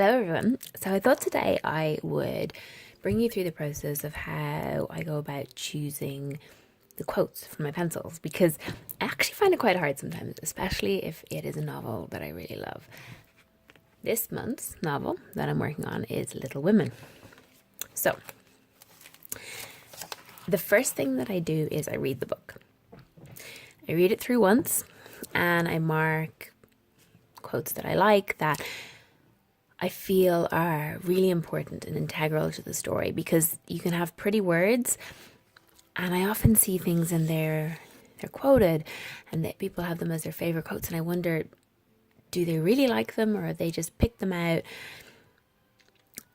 Hello everyone. So I thought today I would bring you through the process of how I go about choosing the quotes for my pencils because I actually find it quite hard sometimes, especially if it is a novel that I really love. This month's novel that I'm working on is Little Women. So the first thing that I do is I read the book. I read it through once and I mark quotes that I like, that I feel are really important and integral to the story, because you can have pretty words and I often see things in there, they're quoted and that people have them as their favorite quotes, and I wonder, do they really like them or they just pick them out,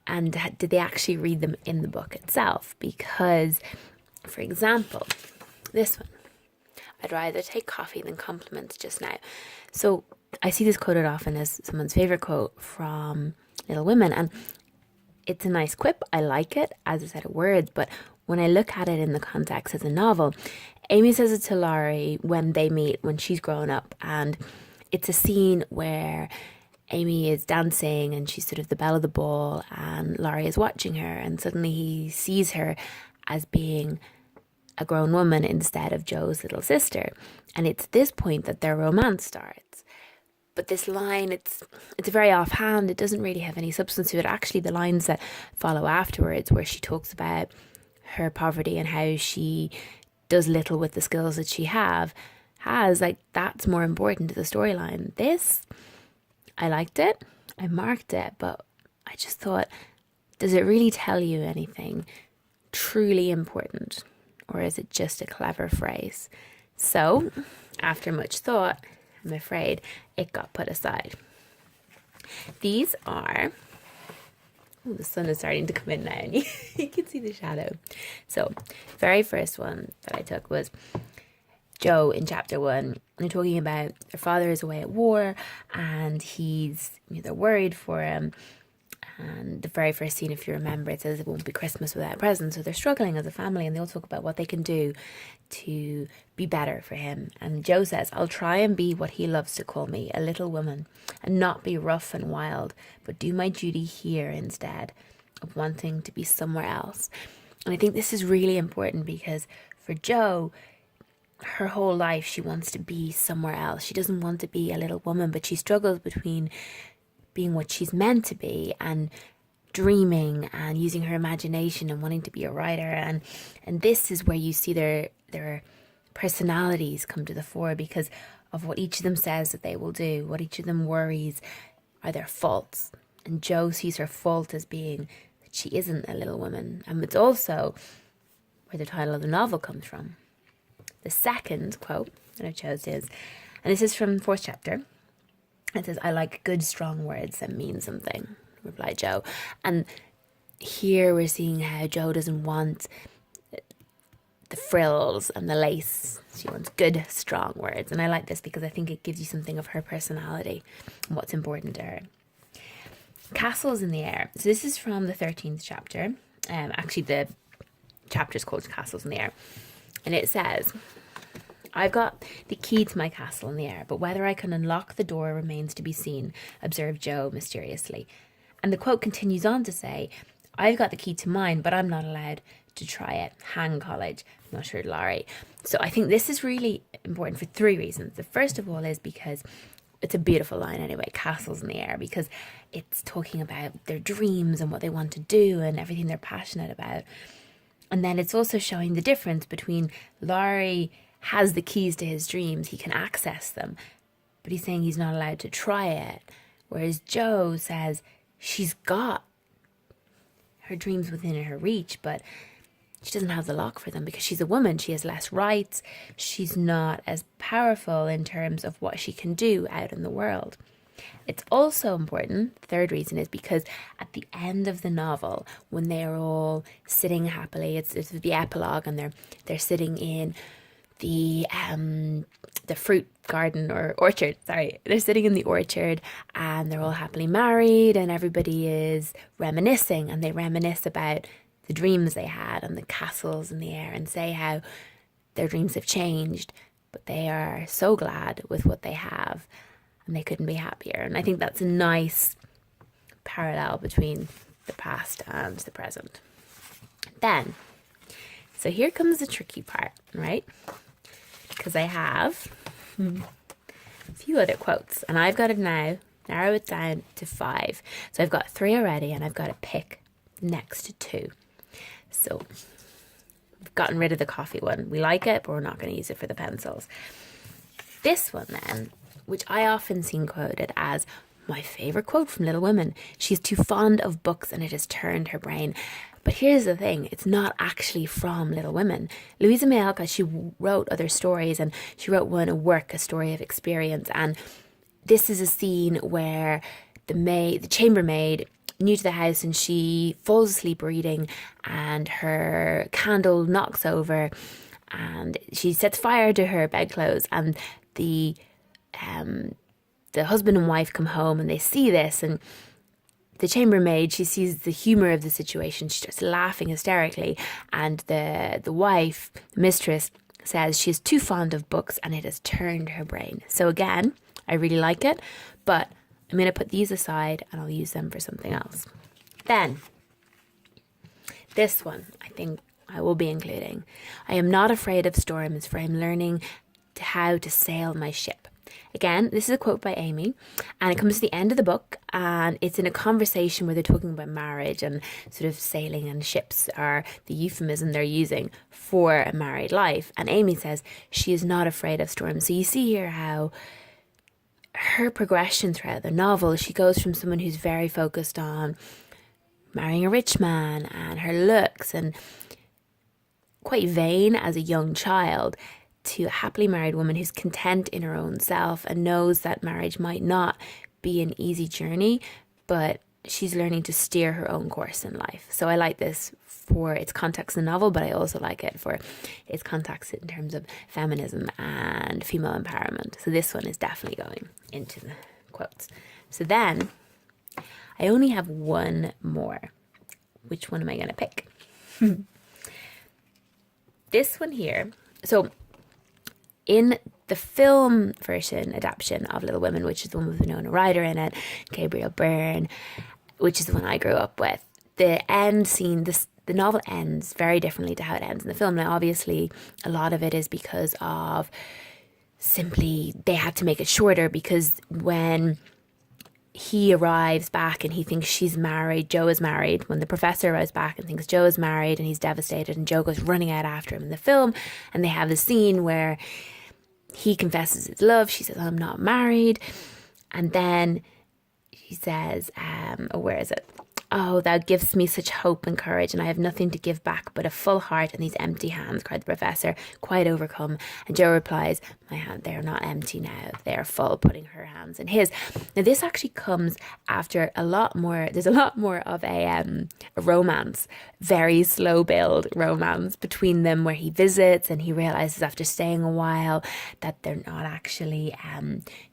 and did they actually read them in the book itself? Because, for example, this one, I'd rather take coffee than compliments just now. So I see this quoted often as someone's favorite quote from Little Women, and it's a nice quip. I like it as a set of words, but when I look at it in the context as a novel, Amy says it to Laurie when they meet, when she's grown up, and it's a scene where Amy is dancing and she's sort of the belle of the ball and Laurie is watching her, and suddenly he sees her as being a grown woman instead of Joe's little sister. And it's this point that their romance starts. But this line, it's very offhand. It doesn't really have any substance to it. Actually, the lines that follow afterwards, where she talks about her poverty and how she does little with the skills that she has, like, that's more important to the storyline. This, I liked it, I marked it, but I just thought, does it really tell you anything truly important? Or is it just a clever phrase? So, after much thought, I'm afraid it got put aside. These are, the sun is starting to come in now and you can see the shadow. So, very first one that I took was Joe in chapter 1. They're talking about their father is away at war and they're worried for him. And the very first scene, if you remember, it says it won't be Christmas without presents. So they're struggling as a family, and they all talk about what they can do to be better for him. And Joe says, I'll try and be what he loves to call me, a little woman, and not be rough and wild, but do my duty here instead of wanting to be somewhere else. And I think this is really important because for Joe, her whole life she wants to be somewhere else. She doesn't want to be a little woman, but she struggles between being what she's meant to be and dreaming and using her imagination and wanting to be a writer, and this is where you see their personalities come to the fore because of what each of them says that they will do, what each of them worries are their faults. And Joe sees her fault as being that she isn't a little woman, and it's also where the title of the novel comes from. The second quote that I chose is, and this is from the 4th chapter. It says, I like good, strong words that mean something, replied Joe. And here we're seeing how Joe doesn't want the frills and the lace. She wants good, strong words. And I like this because I think it gives you something of her personality and what's important to her. Castles in the Air. So this is from the 13th chapter. Actually, the chapter is called Castles in the Air. And it says, I've got the key to my castle in the air, but whether I can unlock the door remains to be seen, observed Joe mysteriously. And the quote continues on to say, I've got the key to mine, but I'm not allowed to try it. Hang college, muttered Laurie. So I think this is really important for 3 reasons. The first of all is because it's a beautiful line anyway, castles in the air, because it's talking about their dreams and what they want to do and everything they're passionate about. And then it's also showing the difference between Laurie has the keys to his dreams, he can access them, but he's saying he's not allowed to try it. Whereas Joe says she's got her dreams within her reach, but she doesn't have the lock for them because she's a woman. She has less rights. She's not as powerful in terms of what she can do out in the world. It's also important, the third reason is because at the end of the novel, when they're all sitting happily, it's the epilogue, and they're sitting in the fruit garden or orchard, sorry. They're sitting in the orchard and they're all happily married and everybody is reminiscing, and they reminisce about the dreams they had and the castles in the air and say how their dreams have changed, but they are so glad with what they have and they couldn't be happier. And I think that's a nice parallel between the past and the present. Then, so here comes the tricky part, right? Because I have a few other quotes, and I've got to now narrow it down to 5. So I've got 3 already, and I've got to pick next to 2. So we've gotten rid of the coffee one. We like it, but we're not going to use it for the pencils. This one then, which I often seen quoted as my favourite quote from Little Women. She's too fond of books and it has turned her brain. But here's the thing, it's not actually from Little Women. Louisa May Alcott, she wrote other stories, and she wrote one, A Work, A Story of Experience. And this is a scene where the chambermaid, new to the house, and she falls asleep reading, and her candle knocks over, and she sets fire to her bedclothes, and the husband and wife come home and they see this, and the chambermaid, she sees the humour of the situation. She starts laughing hysterically, and the wife, the mistress, says she is too fond of books and it has turned her brain. So again, I really like it, but I'm going to put these aside and I'll use them for something else. Then, this one I think I will be including. I am not afraid of storms, for I'm learning how to sail my ship. Again, this is a quote by Amy, and it comes to the end of the book, and it's in a conversation where they're talking about marriage, and sort of sailing and ships are the euphemism they're using for a married life. And Amy says she is not afraid of storms. So you see here how her progression throughout the novel, she goes from someone who's very focused on marrying a rich man and her looks and quite vain as a young child, to a happily married woman who's content in her own self and knows that marriage might not be an easy journey, but she's learning to steer her own course in life. So I like this for its context in the novel, but I also like it for its context in terms of feminism and female empowerment. So this one is definitely going into the quotes. So then I only have one more. Which one am I going to pick? This one here. So in the film version adaptation of Little Women, which is the one with Winona Ryder in it, Gabriel Byrne, which is the one I grew up with, the end scene, the novel ends very differently to how it ends in the film. Now, obviously, a lot of it is because of simply they had to make it shorter, because when he arrives back and he thinks she's married, Jo is married. When the professor arrives back and thinks Jo is married, and he's devastated, and Jo goes running out after him in the film, and they have the scene where he confesses his love. She says, I'm not married. And then he says, where is it? Oh, thou givest me such hope and courage, and I have nothing to give back but a full heart and these empty hands, cried the professor, quite overcome. And Jo replies, my hand, they are not empty now, they are full, putting her hands in his. Now, this actually comes after there's a lot more of a romance, very slow build romance between them, where he visits and he realizes after staying a while that they're not actually,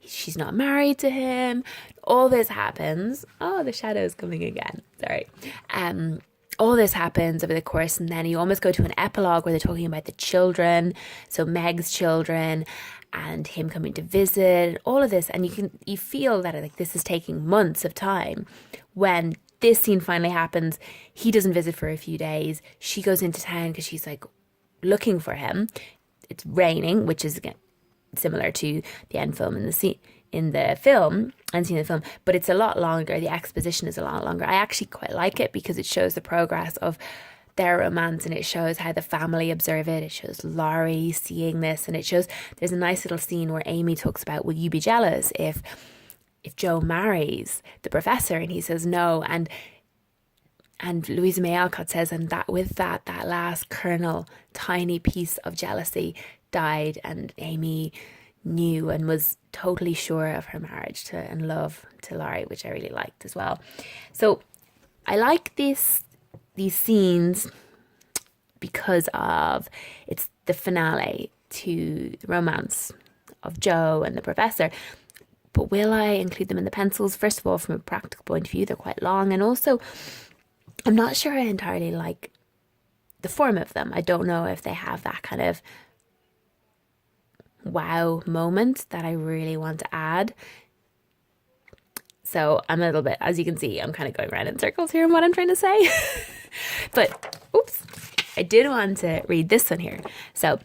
she's not married to him. All this happens. Oh, the shadow's coming again. Sorry. All this happens over the course, and then you almost go to an epilogue where they're talking about the children. So Meg's children and him coming to visit, all of this, and you feel that like this is taking months of time. When this scene finally happens, he doesn't visit for a few days. She goes into town because she's like looking for him. It's raining, which is again similar to the end film in the scene. In the film and seen the film, but it's a lot longer. The exposition is a lot longer. I actually quite like it because it shows the progress of their romance, and it shows how the family observe it. It shows Laurie seeing this, and it shows there's a nice little scene where Amy talks about, will you be jealous if Jo marries the professor? And he says no, and Louisa May Alcott says, and that with that last kernel, tiny piece of jealousy died, and Amy knew and was totally sure of her marriage and love to Laurie, which I really liked as well. So I like these scenes because of it's the finale to the romance of Jo and the professor. But will I include them in the pencils? First of all, from a practical point of view, they're quite long, and also I'm not sure I entirely like the form of them. I don't know if they have that kind of wow moment that I really want to add. So I'm a little bit, as you can see, I'm kind of going around in circles here in what I'm trying to say. But, oops, I did want to read this one here. So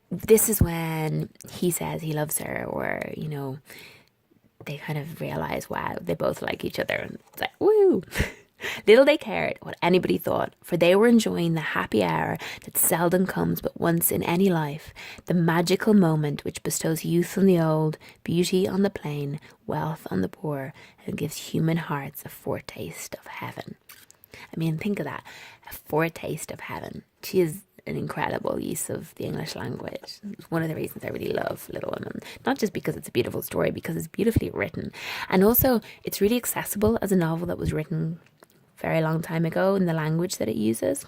this is when he says he loves her, or, you know, they kind of realize, wow, they both like each other. And it's like, woo. Little they cared what anybody thought, for they were enjoying the happy hour that seldom comes but once in any life, the magical moment which bestows youth on the old, beauty on the plain, wealth on the poor, and gives human hearts a foretaste of heaven. I mean, think of that, a foretaste of heaven. She is an incredible use of the English language. It's one of the reasons I really love Little Women. Not just because it's a beautiful story, because it's beautifully written. And also, it's really accessible as a novel that was written very long time ago in the language that it uses,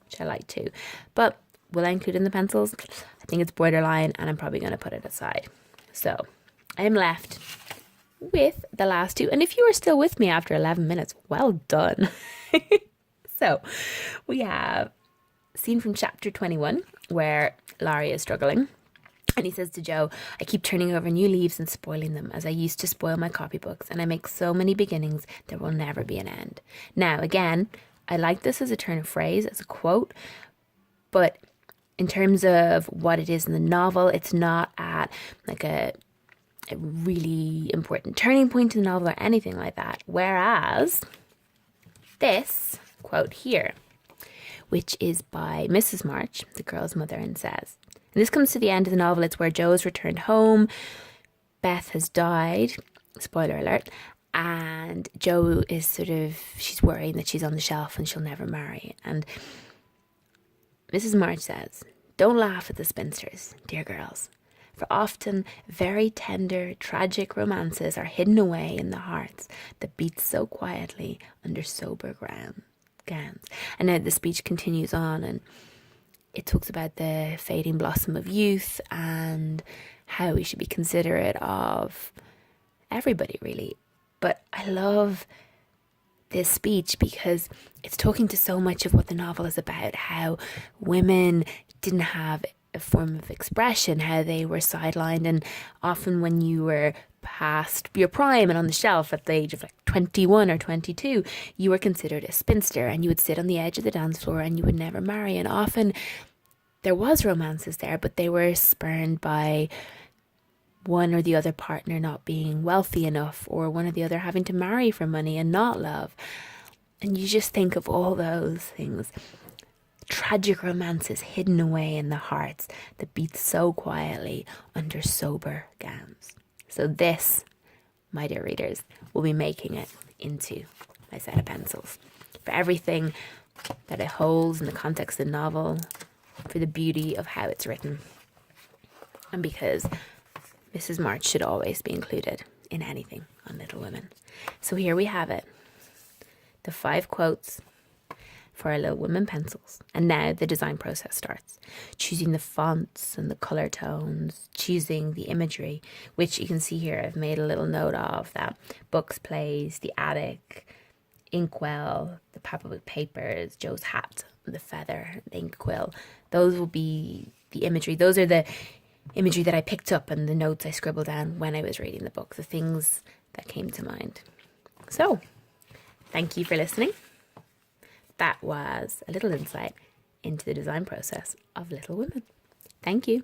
which I like too. But will I include in the pencils? I think it's borderline, and I'm probably going to put it aside. So I am left with the last two. And if you are still with me after 11 minutes, well done. So we have a scene from chapter 21 where Larry is struggling. And he says to Joe, I keep turning over new leaves and spoiling them as I used to spoil my copybooks, and I make so many beginnings there will never be an end. Now, again, I like this as a turn of phrase, as a quote, but in terms of what it is in the novel, it's not at like a really important turning point in the novel or anything like that. Whereas this quote here, which is by Mrs. March, the girl's mother, and says, and this comes to the end of the novel. It's where Joe's returned home. Beth has died. Spoiler alert. And Joe is she's worrying that she's on the shelf and she'll never marry. And Mrs. March says, don't laugh at the spinsters, dear girls, for often very tender, tragic romances are hidden away in the hearts that beat so quietly under sober gowns. And now the speech continues on, and it talks about the fading blossom of youth and how we should be considerate of everybody, really. But I love this speech because it's talking to so much of what the novel is about, how women didn't have a form of expression, how they were sidelined, and often when you were past your prime and on the shelf at the age of like 21 or 22, you were considered a spinster, and you would sit on the edge of the dance floor and you would never marry. And often there was romances there, but they were spurned by one or the other partner not being wealthy enough, or one or the other having to marry for money and not love. And you just think of all those things. Tragic romances hidden away in the hearts that beat so quietly under sober gowns. So this, my dear readers, will be making it into my set of pencils. For everything that it holds in the context of the novel, for the beauty of how it's written, and because Mrs. March should always be included in anything on Little Women. So here we have it. The 5 quotes for our Little Women pencils. And now the design process starts. Choosing the fonts and the colour tones, choosing the imagery, which you can see here I've made a little note of, that books, plays, the attic, inkwell, the Papabook papers, Joe's hat, the feather, the ink quill. Those will be the imagery. Those are the imagery that I picked up and the notes I scribbled down when I was reading the book, the things that came to mind. So, thank you for listening. That was a little insight into the design process of Little Women. Thank you.